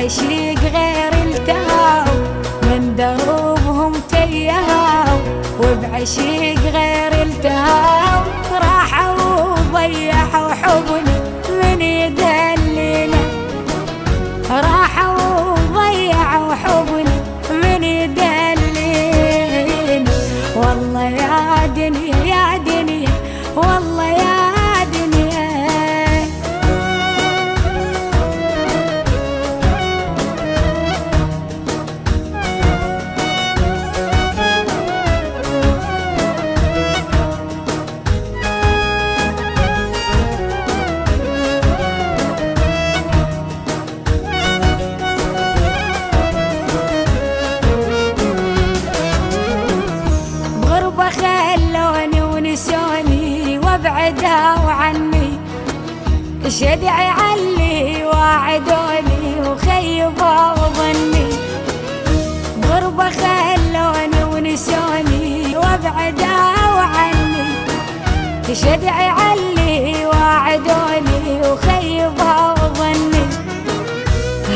وبعشيق غير التهاو من دروبهم تيهاو، وبعشيق غير التهاو راحوا وضيعوا حبنا من يدلنا، راحوا وضيعوا حبنا من يدلنا. والله يا دنيا يا دنيا والله يا دنيا. بغربة خلوني ونسوني وابعدوا عني، شدعي علي واعدوني وخيبوا ظني. بغربة خلوني ونسوني وابعدوا عني، شدعي علي واعدوني وخيبوا ظني.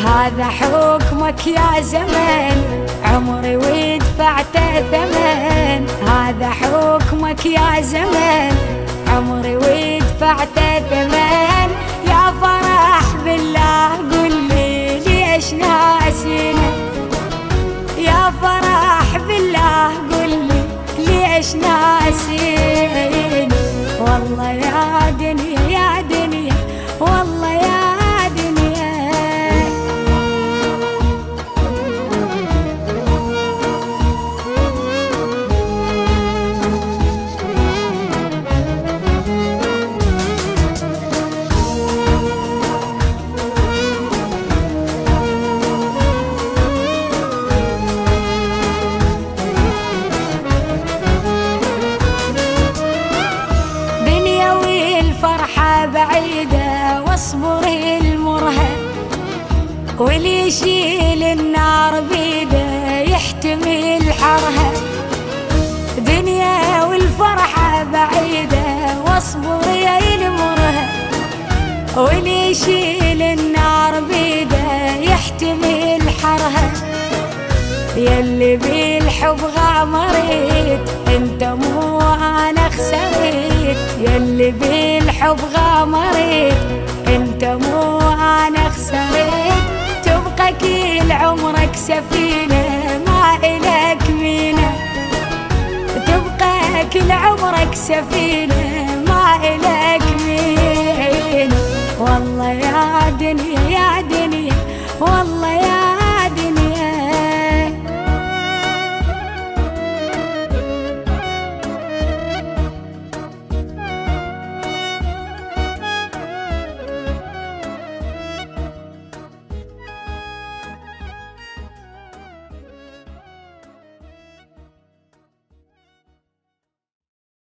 هذا حكمك يا زمان عمري ودفعته ثمن، هذا حكمك يا زمان عمري ودفعته ثمن. يا فرح بالله قل لي ليش ناسينا، يا فرح بالله قل لي ليش ناسينا. والله يا دنيا يا دنيا والله يا دنيا. الفرحة بعيدة واصبر المرهق، واللي يشيل النار بيده يحتمل حرها. دنيا والفرحة بعيدة واصبر يا المرهق، واللي يشيل النار بيده يحتمل حرها. يلي بالحب غامريت انت مو انا خسرت، يلي بالحب غامريت انت مو انا خسرت. تبقى كل عمرك سفينة ما إلك مينا، تبقى كل عمرك سفينة ما إلك مينا. والله يا دنيا يا دنيا والله يا